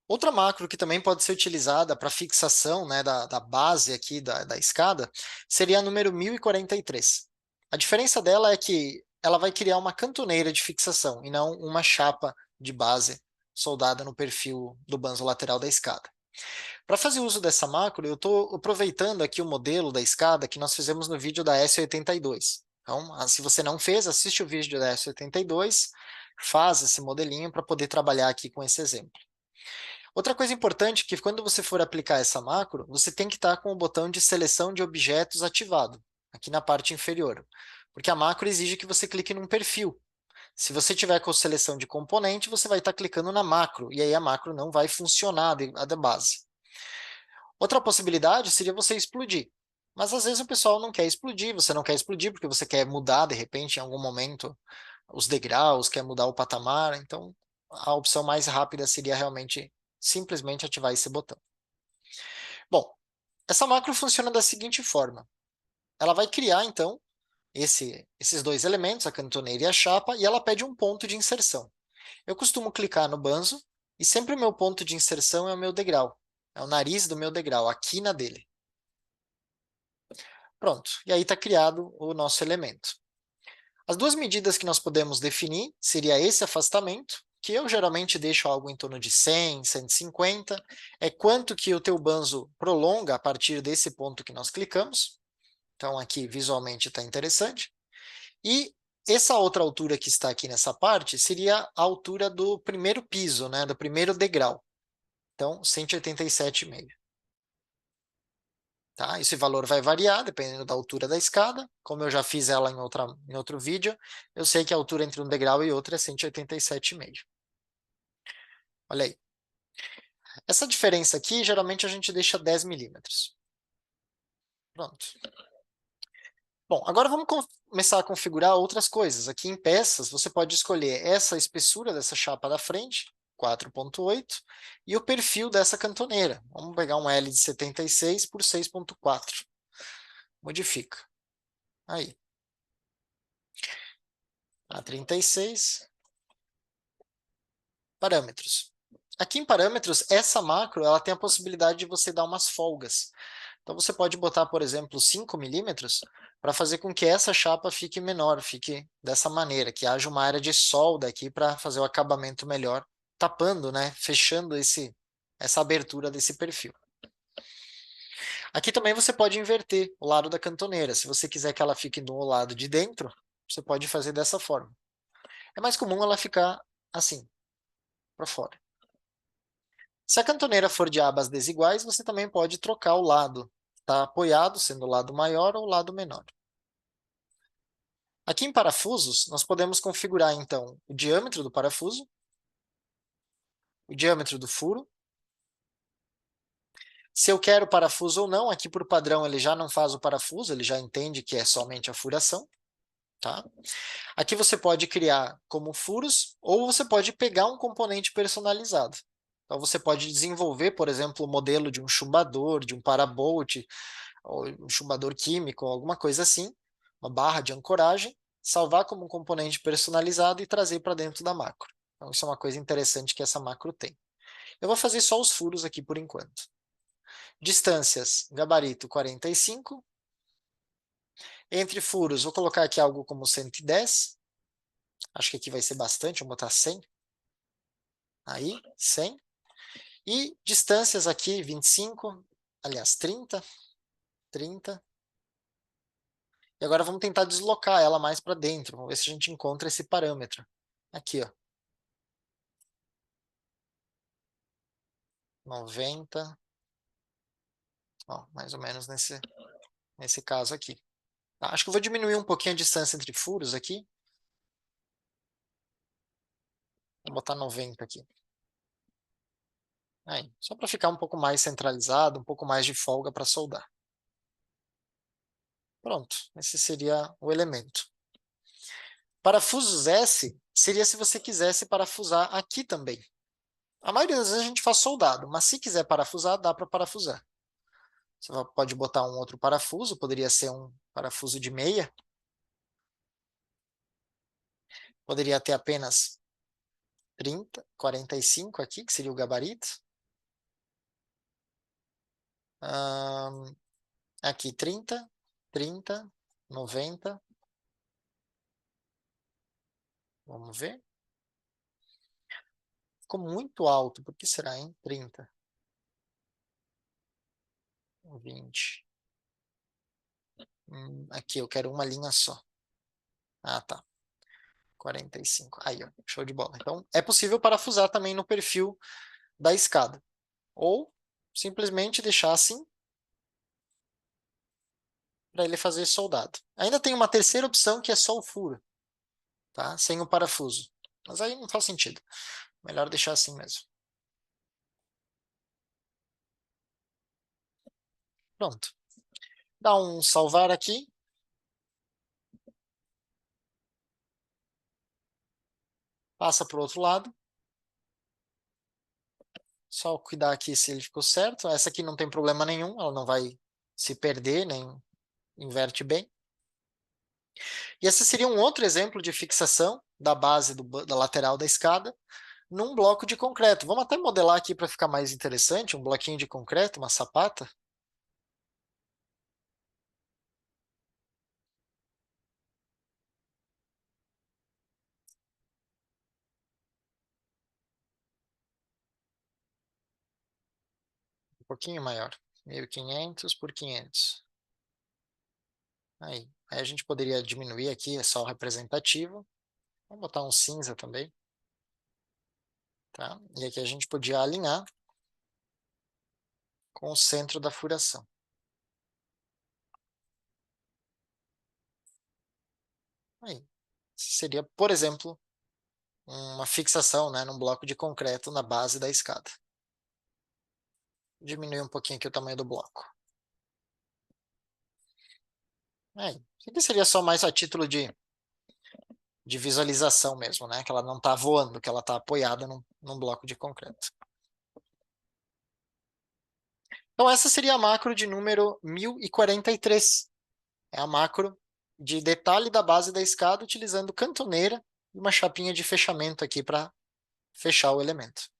Outra macro que também pode ser utilizada para fixação, né, da base aqui da escada seria a número 1043. A diferença dela é que ela vai criar uma cantoneira de fixação e não uma chapa de base soldada no perfil do banzo lateral da escada. Para fazer uso dessa macro, eu estou aproveitando aqui o modelo da escada que nós fizemos no vídeo da S82. Então, se você não fez, assiste o vídeo da S82, faz esse modelinho para poder trabalhar aqui com esse exemplo. Outra coisa importante é que quando você for aplicar essa macro, você tem que estar com o botão de seleção de objetos ativado, aqui na parte inferior, porque a macro exige que você clique num perfil. Se você tiver com seleção de componente, você vai estar clicando na macro, e aí a macro não vai funcionar a da base. Outra possibilidade seria você explodir, mas às vezes o pessoal não quer explodir, você não quer explodir porque você quer mudar de repente em algum momento os degraus, quer mudar o patamar, então a opção mais rápida seria realmente simplesmente ativar esse botão. Bom, essa macro funciona da seguinte forma. Ela vai criar, então, esses dois elementos, a cantoneira e a chapa, e ela pede um ponto de inserção. Eu costumo clicar no banzo, e sempre o meu ponto de inserção é o meu degrau. É o nariz do meu degrau, a quina dele. Pronto, e aí está criado o nosso elemento. As duas medidas que nós podemos definir seria esse afastamento, que eu geralmente deixo algo em torno de 100, 150, é quanto que o teu banzo prolonga a partir desse ponto que nós clicamos. Então aqui visualmente está interessante. E essa outra altura que está aqui nessa parte seria a altura do primeiro piso, né, do primeiro degrau. Então 187,5. Tá? Esse valor vai variar dependendo da altura da escada. Como eu já fiz ela em outro vídeo, eu sei que a altura entre um degrau e outro é 187,5. Olha aí. Essa diferença aqui, geralmente a gente deixa 10 milímetros. Pronto. Bom, agora vamos começar a configurar outras coisas. Aqui em peças, você pode escolher essa espessura dessa chapa da frente, 4,8, e o perfil dessa cantoneira. Vamos pegar um L de 76 por 6,4. Modifica. Aí. A 36. Parâmetros. Aqui em parâmetros, essa macro ela tem a possibilidade de você dar umas folgas. Então você pode botar, por exemplo, 5 milímetros para fazer com que essa chapa fique menor, fique dessa maneira, que haja uma área de solda aqui para fazer o acabamento melhor, tapando, né, fechando essa abertura desse perfil. Aqui também você pode inverter o lado da cantoneira. Se você quiser que ela fique do lado de dentro, você pode fazer dessa forma. É mais comum ela ficar assim, para fora. Se a cantoneira for de abas desiguais, você também pode trocar o lado. Está apoiado, sendo o lado maior ou o lado menor. Aqui em parafusos, nós podemos configurar, então, o diâmetro do parafuso, o diâmetro do furo. Se eu quero parafuso ou não, aqui por padrão ele já não faz o parafuso, ele já entende que é somente a furação. Tá? Aqui você pode criar como furos, ou você pode pegar um componente personalizado. Então você pode desenvolver, por exemplo, o modelo de um chumbador, de um parabolt, ou um chumbador químico, alguma coisa assim, uma barra de ancoragem, salvar como um componente personalizado e trazer para dentro da macro. Então, isso é uma coisa interessante que essa macro tem. Eu vou fazer só os furos aqui por enquanto. Distâncias, gabarito 45. Entre furos, vou colocar aqui algo como 110. Acho que aqui vai ser bastante, vou botar 100. Aí, 100. E distâncias aqui, 25, aliás, 30. 30. E agora vamos tentar deslocar ela mais para dentro. Vamos ver se a gente encontra esse parâmetro. Aqui, ó. 90. Ó, mais ou menos nesse caso aqui. Tá? Acho que eu vou diminuir um pouquinho a distância entre furos aqui. Vou botar 90 aqui. Aí, só para ficar um pouco mais centralizado, um pouco mais de folga para soldar. Pronto, esse seria o elemento. Parafusos S seria se você quisesse parafusar aqui também. A maioria das vezes a gente faz soldado, mas se quiser parafusar, dá para parafusar. Você pode botar um outro parafuso, poderia ser um parafuso de meia. Poderia ter apenas 30, 45 aqui, que seria o gabarito. Aqui 30, 30, 90. Vamos ver. Ficou muito alto. Por que será, hein? 30, 20. Aqui eu quero uma linha só. Ah, tá. 45. Aí, ó, show de bola. Então, é possível parafusar também no perfil da escada. Ou simplesmente deixar assim para ele fazer soldado. Ainda tem uma terceira opção que é só o furo, tá? Sem o parafuso. Mas aí não faz sentido. Melhor deixar assim mesmo. Pronto. Dá um salvar aqui. Passa para o outro lado. Só cuidar aqui se ele ficou certo. Essa aqui não tem problema nenhum. Ela não vai se perder, nem inverte bem. E esse seria um outro exemplo de fixação da base da lateral da escada num bloco de concreto. Vamos até modelar aqui para ficar mais interessante, um bloquinho de concreto, uma sapata. Um pouquinho maior. 1500 por 500. Aí a gente poderia diminuir aqui, é só o representativo. Vamos botar um cinza também. Tá? E aqui a gente podia alinhar com o centro da furação. Aí. Seria, por exemplo, uma fixação, né, num bloco de concreto na base da escada. Diminuir um pouquinho aqui o tamanho do bloco. Aí. Isso aqui seria só mais a título de visualização mesmo, né? Que ela não está voando, que ela está apoiada num bloco de concreto. Então, essa seria a macro de número 1043. É a macro de detalhe da base da escada utilizando cantoneira e uma chapinha de fechamento aqui para fechar o elemento.